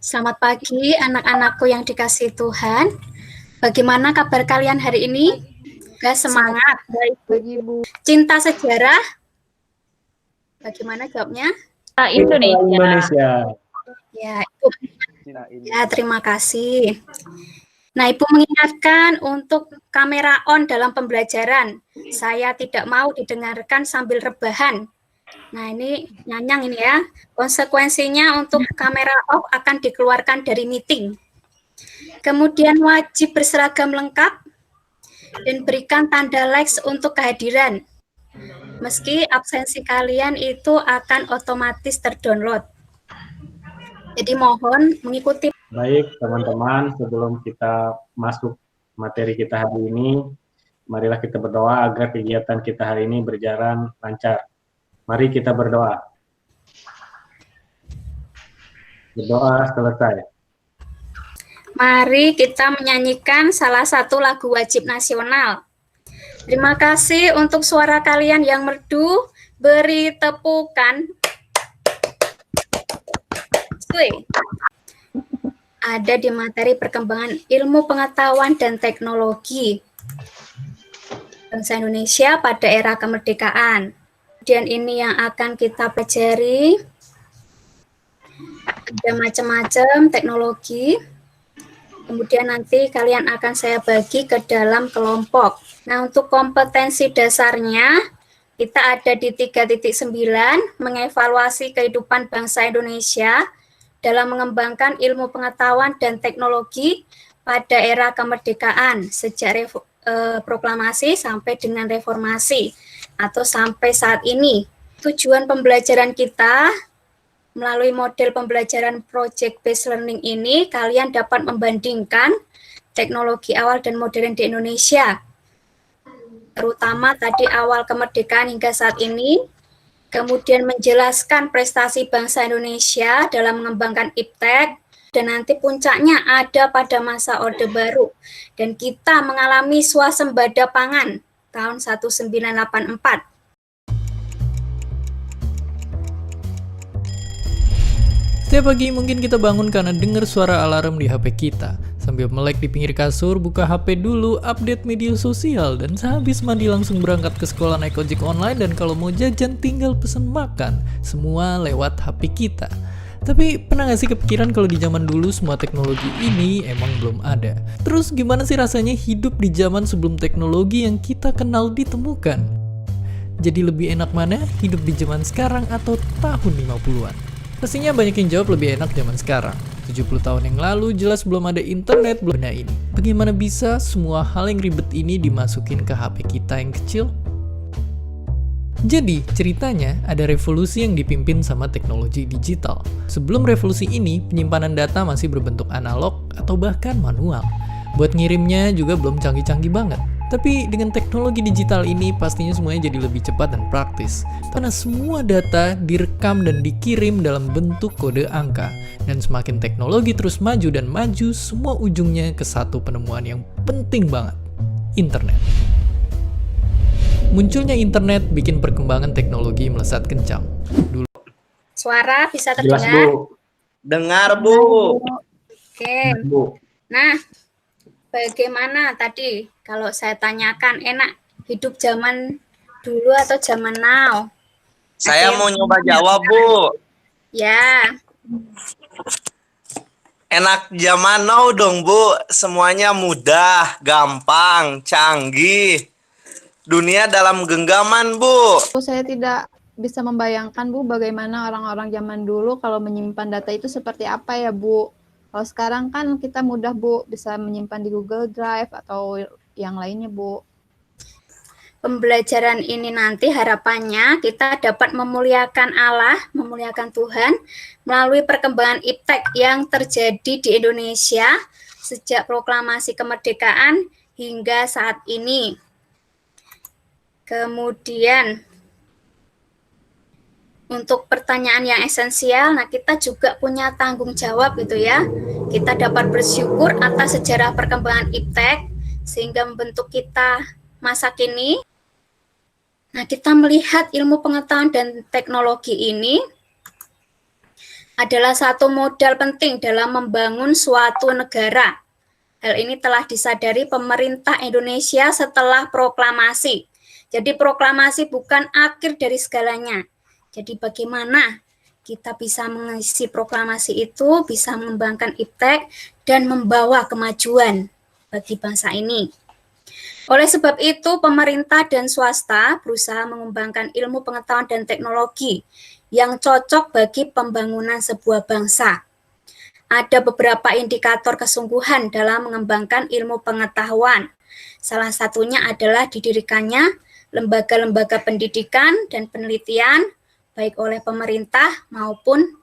Selamat pagi anak-anakku yang dikasihi Tuhan. Bagaimana kabar kalian hari ini? Semangat. Baik, Bu. Cinta sejarah? Bagaimana jawabnya? Indonesia. Ya, Ibu. Ya, terima kasih. Nah, Ibu mengingatkan untuk kamera on dalam pembelajaran. Saya tidak mau didengarkan sambil rebahan. Nah, ini nyanyang ini ya. Konsekuensinya untuk kamera off akan dikeluarkan dari meeting. Kemudian wajib berseragam lengkap dan berikan tanda likes untuk kehadiran. Meski absensi kalian itu akan otomatis terdownload. Jadi mohon mengikuti. Baik, teman-teman, sebelum kita masuk materi kita hari ini, marilah kita berdoa agar kegiatan kita hari ini berjalan lancar. Mari kita berdoa. Berdoa selesai. Mari kita menyanyikan salah satu lagu wajib nasional. Terima kasih untuk suara kalian yang merdu. Beri tepukan. Ada di materi perkembangan ilmu pengetahuan dan teknologi bangsa Indonesia pada era kemerdekaan. Kemudian ini yang akan kita pelajari. Ada macam-macam teknologi. Kemudian nanti kalian akan saya bagi ke dalam kelompok. Nah, untuk kompetensi dasarnya, kita ada di 3.9, mengevaluasi kehidupan bangsa Indonesia dalam mengembangkan ilmu pengetahuan dan teknologi pada era kemerdekaan, sejak proklamasi sampai dengan reformasi, atau sampai saat ini. Tujuan pembelajaran kita melalui model pembelajaran project based learning ini, kalian dapat membandingkan teknologi awal dan modern di Indonesia, terutama tadi awal kemerdekaan hingga saat ini, kemudian menjelaskan prestasi bangsa Indonesia dalam mengembangkan iptek, dan nanti puncaknya ada pada masa Orde Baru, dan kita mengalami swasembada pangan tahun 1984. Setiap pagi mungkin kita bangun karena dengar suara alarm di HP kita. Sambil melek di pinggir kasur, buka HP dulu, update media sosial, dan sehabis mandi langsung berangkat ke sekolah naik ojek online, dan kalau mau jajan tinggal pesen makan. Semua lewat HP kita. Tapi pernah gak sih kepikiran kalau di zaman dulu semua teknologi ini emang belum ada? Terus gimana sih rasanya hidup di zaman sebelum teknologi yang kita kenal ditemukan? Jadi lebih enak mana hidup di zaman sekarang atau tahun 50-an? Pastinya banyak yang jawab lebih enak zaman sekarang. 70 tahun yang lalu jelas belum ada internet, belum ada ini. Bagaimana bisa semua hal yang ribet ini dimasukin ke HP kita yang kecil? Jadi, ceritanya ada revolusi yang dipimpin sama teknologi digital. Sebelum revolusi ini, penyimpanan data masih berbentuk analog atau bahkan manual. Buat ngirimnya juga belum canggih-canggih banget. Tapi dengan teknologi digital ini pastinya semuanya jadi lebih cepat dan praktis. Karena semua data direkam dan dikirim dalam bentuk kode angka. Dan semakin teknologi terus maju dan maju, semua ujungnya ke satu penemuan yang penting banget. Internet. Munculnya internet bikin perkembangan teknologi melesat kencang. Dulu. Suara bisa Jelas, terdengar? Bu. Dengar, Bu. Oke. Bu. Nah, bagaimana tadi kalau saya tanyakan enak hidup zaman dulu atau zaman now? Saya mau nyoba jawab, Bu. Ya, Enak zaman now dong, Bu. Semuanya mudah, gampang, canggih. Dunia dalam genggaman, Bu. Saya tidak bisa membayangkan, Bu, bagaimana orang-orang zaman dulu kalau menyimpan data itu seperti apa ya, Bu. Kalau sekarang kan kita mudah, Bu, bisa menyimpan di Google Drive atau yang lainnya, Bu. pembelajaran ini nanti harapannya kita dapat memuliakan Allah, memuliakan Tuhan melalui perkembangan iptek yang terjadi di Indonesia sejak proklamasi kemerdekaan hingga saat ini. Kemudian untuk pertanyaan yang esensial, nah kita juga punya tanggung jawab gitu ya. Kita dapat bersyukur atas sejarah perkembangan iptek sehingga membentuk kita masa kini. Nah, kita melihat ilmu pengetahuan dan teknologi ini adalah satu modal penting dalam membangun suatu negara. Hal ini telah disadari pemerintah Indonesia setelah proklamasi. Jadi proklamasi bukan akhir dari segalanya. Jadi bagaimana kita bisa mengisi proklamasi itu, bisa mengembangkan iptek, dan membawa kemajuan bagi bangsa ini. Oleh sebab itu, pemerintah dan swasta berusaha mengembangkan ilmu pengetahuan dan teknologi yang cocok bagi pembangunan sebuah bangsa. Ada beberapa indikator kesungguhan dalam mengembangkan ilmu pengetahuan. Salah satunya adalah didirikannya lembaga-lembaga pendidikan dan penelitian, baik oleh pemerintah maupun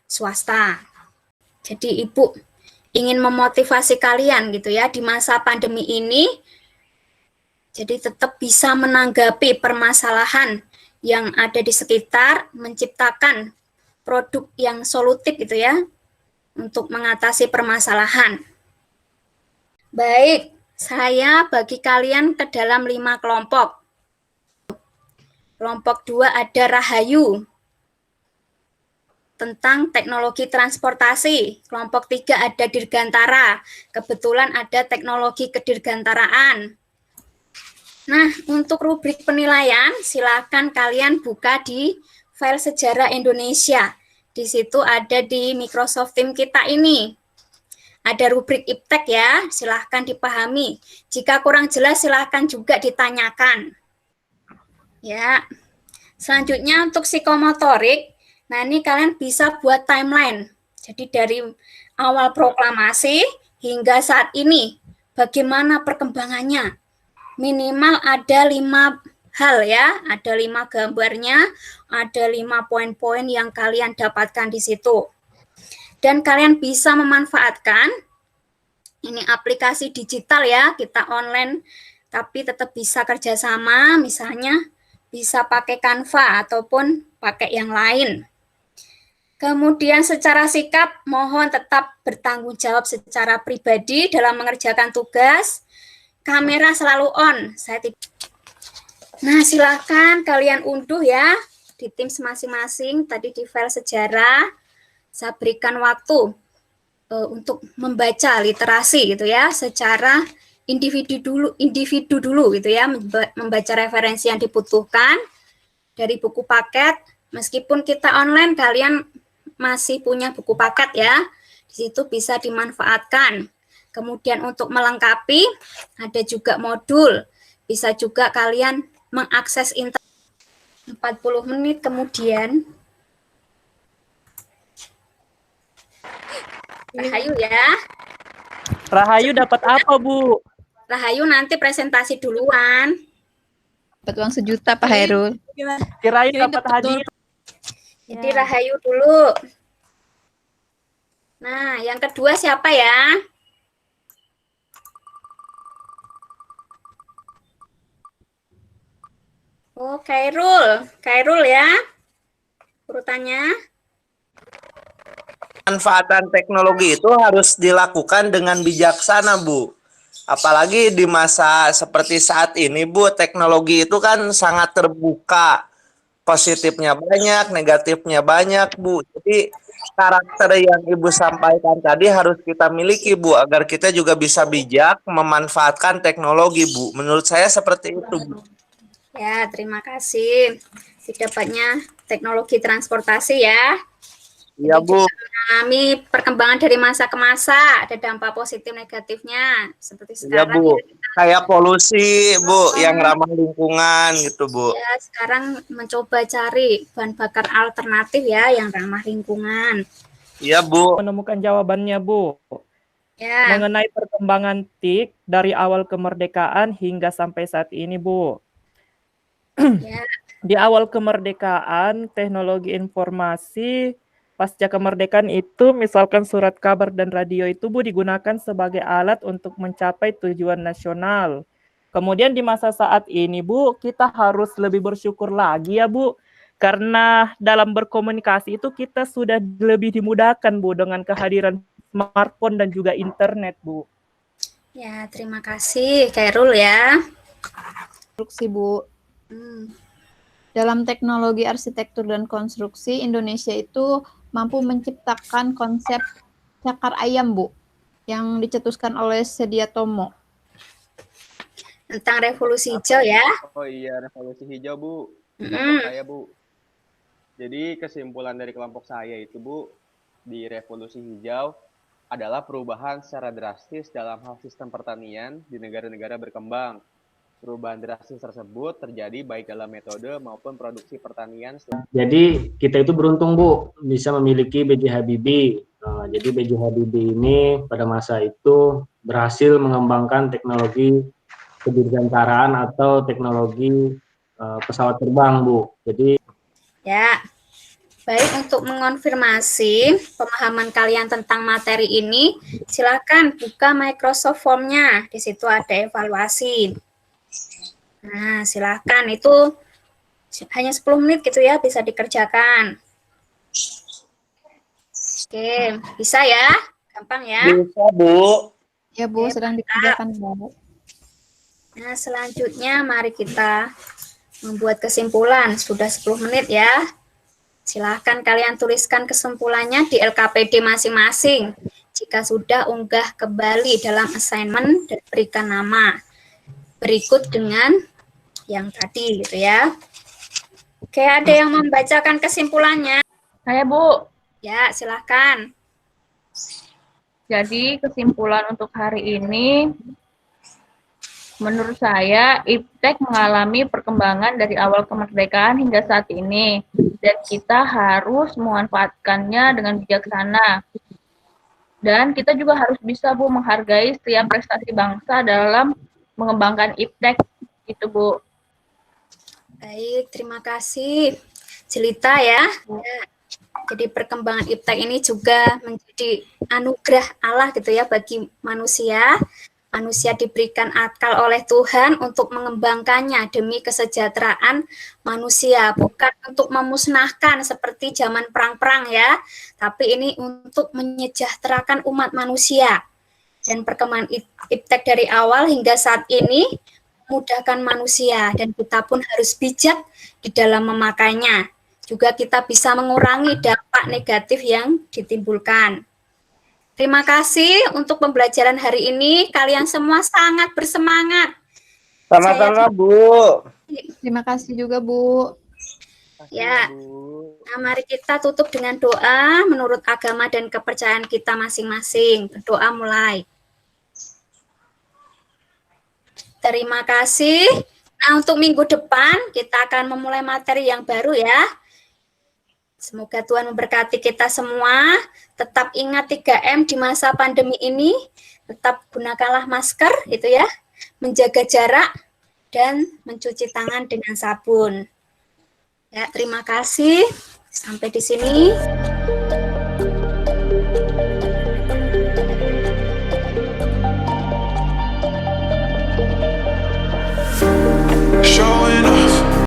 swasta. Jadi Ibu ingin memotivasi kalian gitu ya, di masa pandemi ini, jadi tetap bisa menanggapi permasalahan yang ada di sekitar, menciptakan produk yang solutif gitu ya, untuk mengatasi permasalahan. Baik, saya bagi kalian ke dalam 5 kelompok. Kelompok 2 ada Rahayu, tentang teknologi transportasi. Kelompok 3 ada Dirgantara, kebetulan ada teknologi kedirgantaraan. Nah, untuk rubrik penilaian, silakan kalian buka di file sejarah Indonesia. Di situ ada di Microsoft Teams kita ini. Ada rubrik iptek ya, silahkan dipahami. Jika kurang jelas, silahkan juga ditanyakan. Ya, selanjutnya untuk psikomotorik, nah ini kalian bisa buat timeline. Jadi dari awal proklamasi hingga saat ini, bagaimana perkembangannya. Minimal ada 5 hal ya, ada 5 gambarnya, ada 5 poin-poin yang kalian dapatkan di situ. Dan kalian bisa memanfaatkan, ini aplikasi digital ya, kita online, tapi tetap bisa kerjasama, misalnya bisa pakai Canva ataupun pakai yang lain. Kemudian secara sikap, mohon tetap bertanggung jawab secara pribadi dalam mengerjakan tugas. Kamera selalu on. Nah, silakan kalian unduh ya di Teams masing-masing. Tadi di file sejarah, saya berikan waktu untuk membaca literasi gitu ya, secara individu dulu gitu ya, membaca referensi yang dibutuhkan dari buku paket. Meskipun kita online, kalian masih punya buku paket ya, di situ bisa dimanfaatkan. Kemudian untuk melengkapi, ada juga modul. Bisa juga kalian mengakses internet 40 menit kemudian. Rahayu ya. Rahayu dapat apa, Bu? Rahayu nanti presentasi duluan. Dapat uang 1 juta, Pak Hairul. Kirain dapat hadiah. Jadi Rahayu dulu. Nah, yang kedua siapa ya? Oh, Khairul. Khairul ya. Urutannya. Manfaatan teknologi itu harus dilakukan dengan bijaksana, Bu. Apalagi di masa seperti saat ini, Bu, teknologi itu kan sangat terbuka. Positifnya banyak, negatifnya banyak, Bu. Jadi karakter yang Ibu sampaikan tadi harus kita miliki, Bu, agar kita juga bisa bijak memanfaatkan teknologi, Bu. Menurut saya seperti itu, Bu. Ya, terima kasih. Dapatnya teknologi transportasi ya. Iya, Bu. Mengalami perkembangan dari masa ke masa, ada dampak positif negatifnya seperti Iya, sekarang. Bu. Kayak polusi, Bu, yang ramah lingkungan gitu, Bu. Ya, sekarang mencoba cari bahan bakar alternatif ya yang ramah lingkungan. Iya, Bu. Menemukan jawabannya, Bu. Ya. Mengenai perkembangan TIK dari awal kemerdekaan hingga sampai saat ini, Bu. Ya. Di awal kemerdekaan, teknologi informasi pasca kemerdekaan itu, misalkan surat kabar dan radio itu, Bu, digunakan sebagai alat untuk mencapai tujuan nasional. Kemudian di masa saat ini, Bu, kita harus lebih bersyukur lagi ya, Bu. Karena dalam berkomunikasi itu kita sudah lebih dimudahkan, Bu, dengan kehadiran smartphone dan juga internet, Bu. Ya, terima kasih Khairul ya. Instruksi, Bu. Dalam teknologi arsitektur dan konstruksi, Indonesia itu mampu menciptakan konsep cakar ayam, Bu, yang dicetuskan oleh Sediatomo. Tentang revolusi hijau ya. Oh iya, revolusi hijau, Bu. Mm-mm. Kelompok saya, Bu. Jadi kesimpulan dari kelompok saya itu, Bu, di revolusi hijau adalah perubahan secara drastis dalam hal sistem pertanian di negara-negara berkembang. Perubahan drastis tersebut terjadi baik dalam metode maupun produksi pertanian. Jadi kita itu beruntung, Bu, bisa memiliki B.J. Habibie. Jadi B.J. Habibie ini pada masa itu berhasil mengembangkan teknologi kedirgantaraan atau teknologi pesawat terbang, Bu. Jadi Ya, baik, untuk mengonfirmasi pemahaman kalian tentang materi ini, silakan buka Microsoft Form-nya. Di situ ada evaluasi. Nah, silakan, itu hanya 10 menit gitu ya, bisa dikerjakan. Oke, bisa ya? Gampang ya? Bisa, Bu. Ya, Bu, sedang dikerjakan, Bu. Nah, selanjutnya mari kita membuat kesimpulan. Sudah 10 menit ya. Silahkan kalian tuliskan kesimpulannya di LKPD masing-masing. Jika sudah, unggah kembali dalam assignment dan berikan nama. Berikut dengan yang tadi gitu ya. Oke, ada yang membacakan kesimpulannya? Saya, Bu. Ya, silahkan. Jadi kesimpulan untuk hari ini, menurut saya, IPTEK mengalami perkembangan dari awal kemerdekaan hingga saat ini, dan kita harus memanfaatkannya dengan bijaksana. Dan kita juga harus bisa, Bu, menghargai setiap prestasi bangsa dalam mengembangkan IPTEK. Itu, Bu. Baik, terima kasih. Jelita ya. Jadi perkembangan IPTEK ini juga menjadi anugerah Allah gitu ya bagi manusia. Manusia diberikan akal oleh Tuhan untuk mengembangkannya demi kesejahteraan manusia, bukan untuk memusnahkan seperti zaman perang-perang ya, tapi ini untuk menyejahterakan umat manusia. Dan perkembangan IPTEK dari awal hingga saat ini memudahkan manusia, dan kita pun harus bijak di dalam memakainya. Juga kita bisa mengurangi dampak negatif yang ditimbulkan. Terima kasih untuk pembelajaran hari ini. Kalian semua sangat bersemangat. Sama-sama, Bu. Terima kasih juga, Bu. Ya, nah, mari kita tutup dengan doa menurut agama dan kepercayaan kita masing-masing. Berdoa mulai. Terima kasih. Nah, untuk minggu depan kita akan memulai materi yang baru ya. Semoga Tuhan memberkati kita semua. Tetap ingat 3M di masa pandemi ini. Tetap gunakanlah masker, itu ya. Menjaga jarak dan mencuci tangan dengan sabun. Ya, terima kasih. Sampai di sini.